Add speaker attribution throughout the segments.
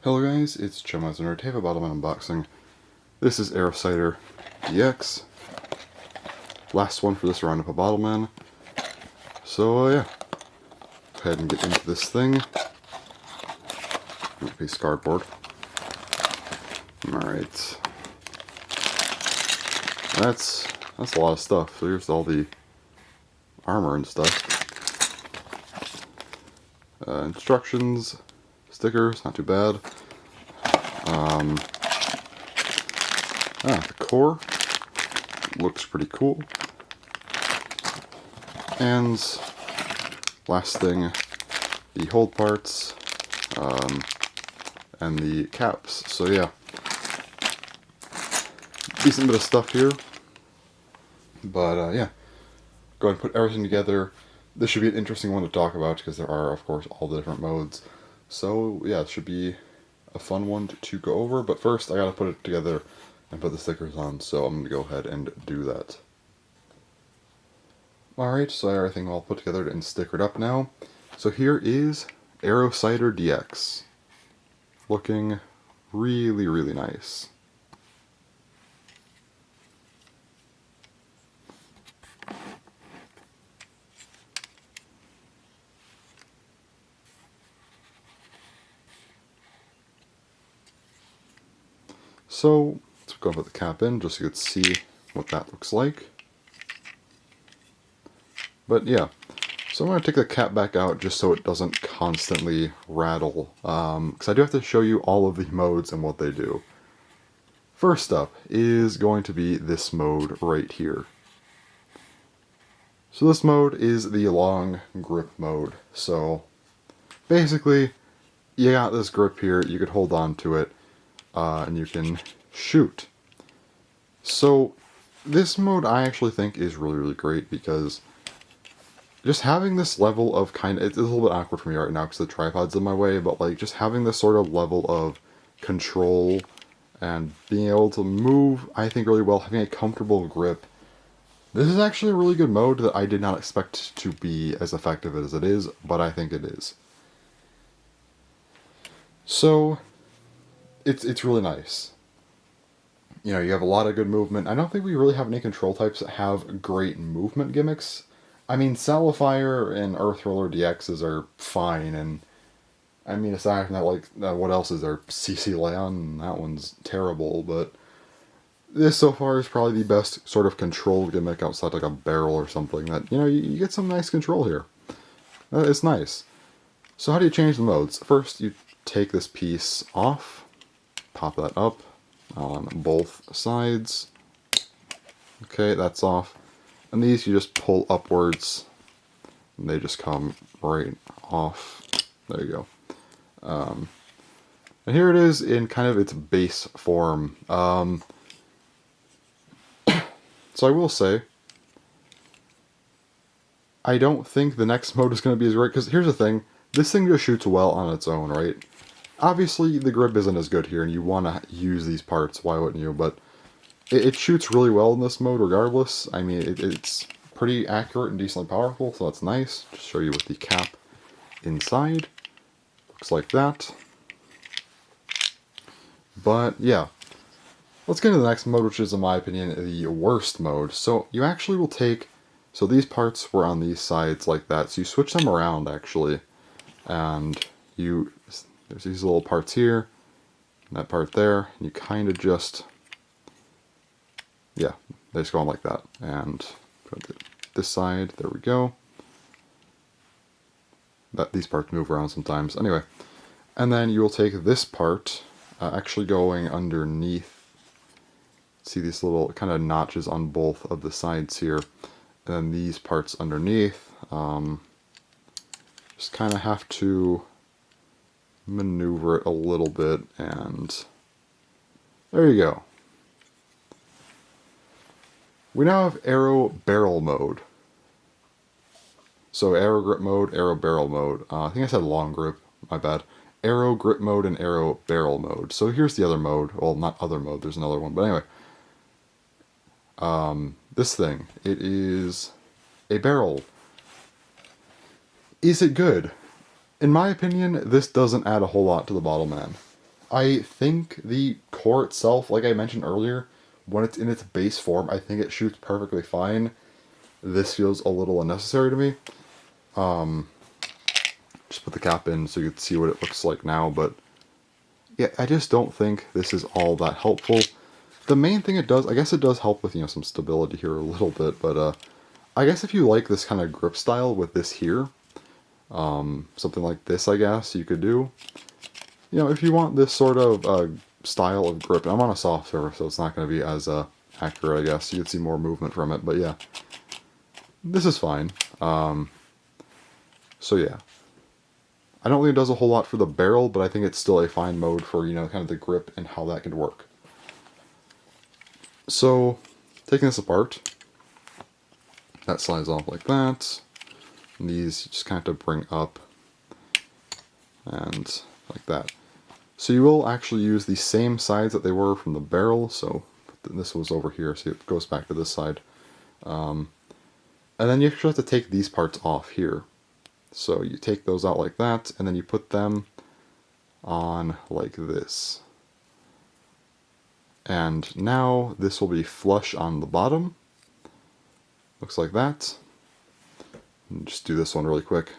Speaker 1: Hello guys, it's Chumazner Bottleman unboxing. This is Arrowcider DX. Last one for this round of a Bottleman. So yeah, go ahead and get into this thing. Piece of cardboard. Alright. That's a lot of stuff. So here's all the armor and stuff. Instructions, stickers, not too bad. The core looks pretty cool. And last thing, the hold parts, and the caps. So yeah, decent bit of stuff here. But yeah, go ahead and put everything together. This should be an interesting one to talk about because there are, of course, all the different modes. So yeah, it should be a fun one to go over. But first, I gotta put it together and put the stickers on. So I'm gonna go ahead and do that. Alright, so I have everything all put together and stickered up now. So here is Arrowcider DX. Looking really, really nice. So let's go put the cap in just so you can see what that looks like. But yeah, so I'm going to take the cap back out just so it doesn't constantly rattle, because I do have to show you all of the modes and what they do. First up is going to be this mode right here. So this mode is the long grip mode. So basically, you got this grip here, you could hold on to it, and you can shoot. So this mode I actually think is really, really great because just having this level of it's a little bit awkward for me right now because the tripod's in my way, but like just having this sort of level of control and being able to move, I think really well, having a comfortable grip. This is actually a really good mode that I did not expect to be as effective as it is, but I think it is. So it's really nice. You know, you have a lot of good movement. I don't think we really have any control types that have great movement gimmicks. I mean, Salafire and Earth Roller DXs are fine, and I mean, aside from that, like, what else is there? CC Leon, that one's terrible, but this so far is probably the best sort of control gimmick outside like a barrel or something that, you know, you get some nice control here. It's nice. So how do you change the modes? First, you take this piece off, pop that up on both sides. Okay, that's off. And these you just pull upwards, and they just come right off. There you go. And here it is in kind of its base form. So I will say, I don't think the next mode is going to be as great, because here's the thing, this thing just shoots well on its own, right? Obviously, the grip isn't as good here, and you want to use these parts, why wouldn't you? But it shoots really well in this mode regardless. I mean, it's pretty accurate and decently powerful, so that's nice. Just show you with the cap inside. Looks like that. But yeah, let's get into the next mode, which is, in my opinion, the worst mode. So you actually will take, so these parts were on these sides like that, so you switch them around actually, and there's these little parts here, and that part there, and you kind of just, yeah, they just go on like that. And put this side, there we go. These parts move around sometimes. Anyway, and then you will take this part, actually going underneath. See these little kind of notches on both of the sides here, and then these parts underneath. Just kind of have to maneuver it a little bit, and there you go. We now have arrow barrel mode. So arrow grip mode, arrow barrel mode. I think I said long grip, my bad. Arrow grip mode and arrow barrel mode. So here's the other mode. Well, not other mode, there's another one. But anyway, this thing, it is a barrel. Is it good? In my opinion, this doesn't add a whole lot to the Bottleman. I think the core itself, like I mentioned earlier, when it's in its base form, I think it shoots perfectly fine. This feels a little unnecessary to me. Just put the cap in so you can see what it looks like now, but yeah, I just don't think this is all that helpful. The main thing it does, I guess it does help with, some stability here a little bit, but I guess if you like this kind of grip style with this here, something like this, I guess, you could do. If you want this sort of style of grip, and I'm on a soft surface, so it's not going to be as accurate, I guess. You can see more movement from it, but yeah. This is fine. So yeah. I don't think it does a whole lot for the barrel, but I think it's still a fine mode for, kind of the grip and how that could work. So, taking this apart, that slides off like that. And these you just kind of have to bring up and like that. So you will actually use the same sides that they were from the barrel. So this was over here, so it goes back to this side. And then you actually have to take these parts off here. So you take those out like that, and then you put them on like this. And now this will be flush on the bottom. Looks like that. And just do this one really quick.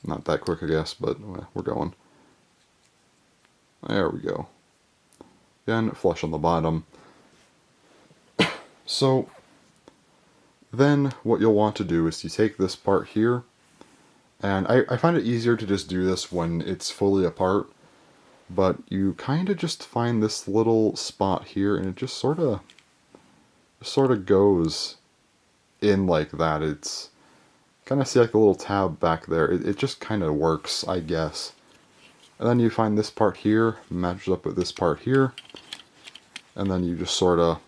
Speaker 1: Not that quick, I guess, but we're going. There we go. Again, flush on the bottom. So then what you'll want to do is you take this part here, and I find it easier to just do this when it's fully apart, but you kind of just find this little spot here, and it just sort of goes in like that. It's kind of see like a little tab back there. It just kind of works, I guess. And then you find this part here, matches up with this part here, and then you just sort of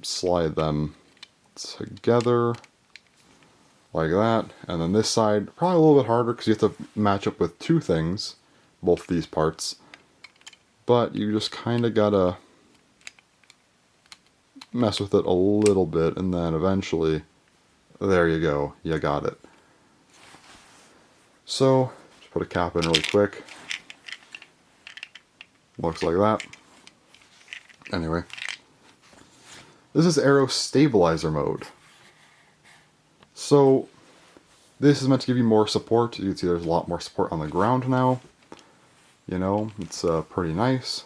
Speaker 1: slide them together like that. And then this side, probably a little bit harder because you have to match up with two things, both these parts. But you just kind of gotta mess with it a little bit, and then eventually, there you go, you got it. So, just put a cap in really quick. Looks like that. Anyway. This is Arrow Stabilizer mode. So, this is meant to give you more support. You can see there's a lot more support on the ground now. It's pretty nice.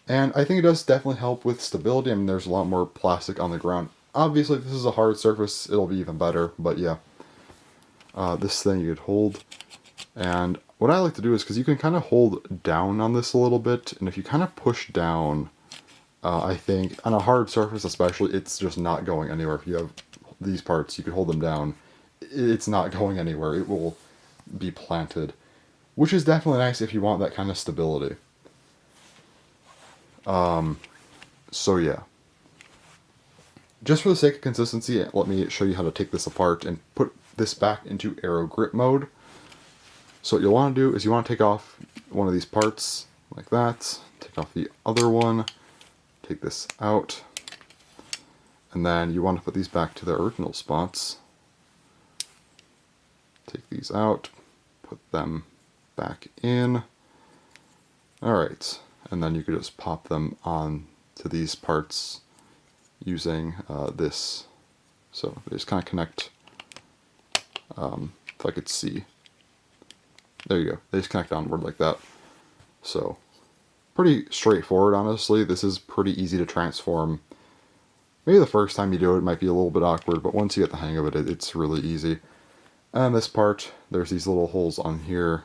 Speaker 1: And I think it does definitely help with stability. I mean, there's a lot more plastic on the ground. Obviously, if this is a hard surface, it'll be even better, but yeah. This thing you could hold. And what I like to do is, because you can kind of hold down on this a little bit, and if you kind of push down, I think, on a hard surface especially, it's just not going anywhere. If you have these parts, you could hold them down. It's not going anywhere. It will be planted, which is definitely nice if you want that kind of stability. So yeah. Just for the sake of consistency, let me show you how to take this apart and put this back into Arrow Grip mode. So what you'll want to do is you want to take off one of these parts like that, take off the other one, take this out, and then you want to put these back to their original spots. Take these out, put them back in. Alright, and then you could just pop them on to these parts using this. So they just kind of connect, if I could see. There you go, they just connect onward like that. So, pretty straightforward, honestly. This is pretty easy to transform. Maybe the first time you do it, it might be a little bit awkward, but once you get the hang of it, it's really easy. And this part, there's these little holes on here.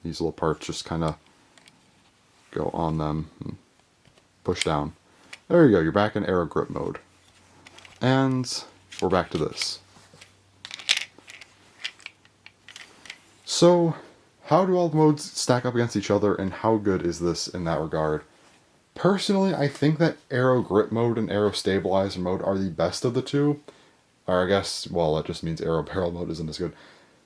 Speaker 1: These little parts just kind of go on them and push down. There you go, you're back in Arrow Grip mode. And we're back to this. So, how do all the modes stack up against each other, and how good is this in that regard? Personally, I think that Arrow Grip mode and Arrow Stabilizer mode are the best of the two. Or I guess, well, that just means Arrow Barrel mode isn't as good.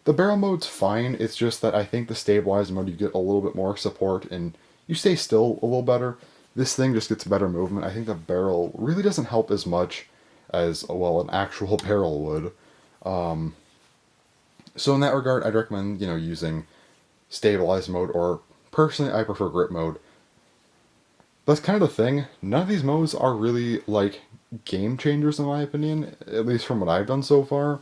Speaker 1: The barrel mode's fine, it's just that I think the Stabilizer mode you get a little bit more support and you stay still a little better. This thing just gets better movement. I think the barrel really doesn't help as much as, well, an actual barrel would. So in that regard, I'd recommend, using stabilized mode, or personally, I prefer grip mode. That's kind of the thing. None of these modes are really, like, game changers in my opinion, at least from what I've done so far.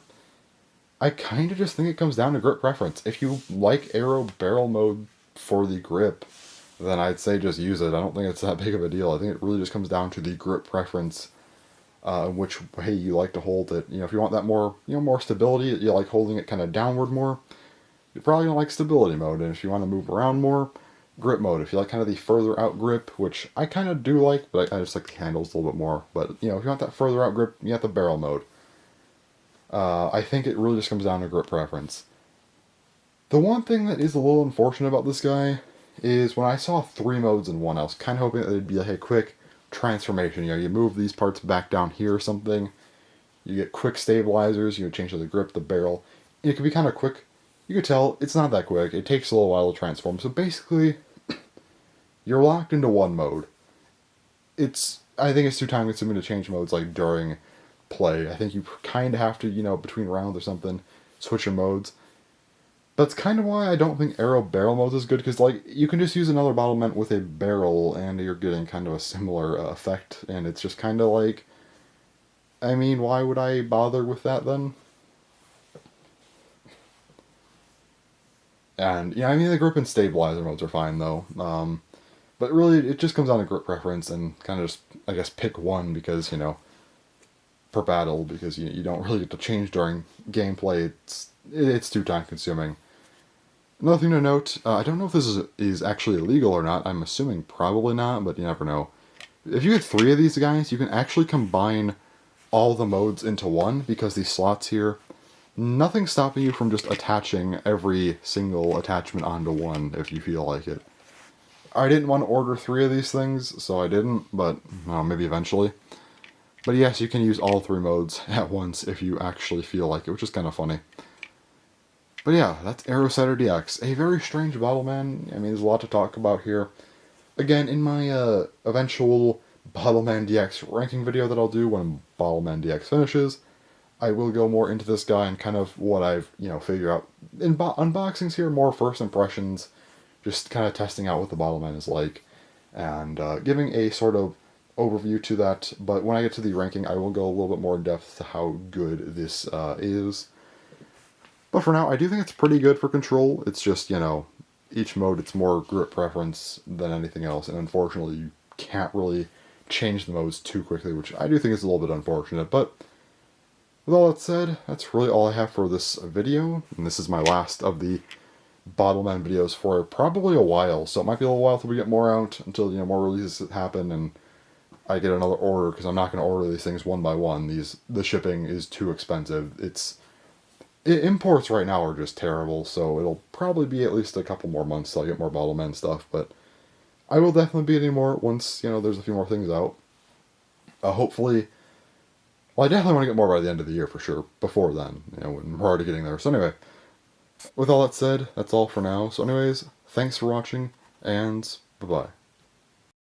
Speaker 1: I kind of just think it comes down to grip preference. If you like arrow barrel mode for the grip, then I'd say just use it. I don't think it's that big of a deal. I think it really just comes down to the grip preference, which way you like to hold it. If you want that more, more stability, you like holding it kind of downward more, you're probably going to like stability mode. And if you want to move around more, grip mode. If you like kind of the further out grip, which I kind of do like, but I just like the handles a little bit more. But, if you want that further out grip, you have the barrel mode. I think it really just comes down to grip preference. The one thing that is a little unfortunate about this guy is when I saw 3 modes in one, I was kind of hoping that it'd be like a quick transformation. You move these parts back down here or something, you get quick stabilizers, you change the grip, the barrel. It could be kind of quick. You could tell it's not that quick. It takes a little while to transform. So basically, you're locked into one mode. I think it's too time consuming to change modes like during play. I think you kind of have to, between rounds or something, switch your modes. That's kind of why I don't think arrow barrel modes is good, because like you can just use another Bottleman with a barrel and you're getting kind of a similar effect, and it's just kind of like, I mean, why would I bother with that then? And yeah, I mean the grip and stabilizer modes are fine though, but really it just comes down to grip preference and kind of just, I guess, pick one because per battle, because you don't really get to change during gameplay. It's too time consuming. Another thing to note, I don't know if this is actually illegal or not. I'm assuming probably not, but you never know. If you get 3 of these guys, you can actually combine all the modes into one, because these slots here, nothing's stopping you from just attaching every single attachment onto one if you feel like it. I didn't want to order 3 of these things, so I didn't, but maybe eventually. But yes, you can use all 3 modes at once if you actually feel like it, which is kind of funny. But yeah, that's Arrowcider DX. A very strange Bottleman. I mean, there's a lot to talk about here. Again, in my eventual Bottleman DX ranking video that I'll do when Bottleman DX finishes, I will go more into this guy and kind of what I've, figured out. In unboxings here, more first impressions, just kind of testing out what the Bottleman is like, and giving a sort of overview to that. But when I get to the ranking, I will go a little bit more in depth to how good this is. But for now, I do think it's pretty good for control. It's just, each mode, it's more grip preference than anything else. And unfortunately, you can't really change the modes too quickly, which I do think is a little bit unfortunate. But with all that said, that's really all I have for this video. And this is my last of the Bottleman videos for probably a while. So it might be a little while till we get more out, until, more releases happen and I get another order, because I'm not going to order these things one by one. The shipping is too expensive. Imports right now are just terrible, so it'll probably be at least a couple more months till I get more Bottleman stuff, but I will definitely be getting more once, there's a few more things out. Hopefully, well, I definitely want to get more by the end of the year for sure, before then, when we're already getting there. So anyway, with all that said, that's all for now. So anyways, thanks for watching, and bye-bye.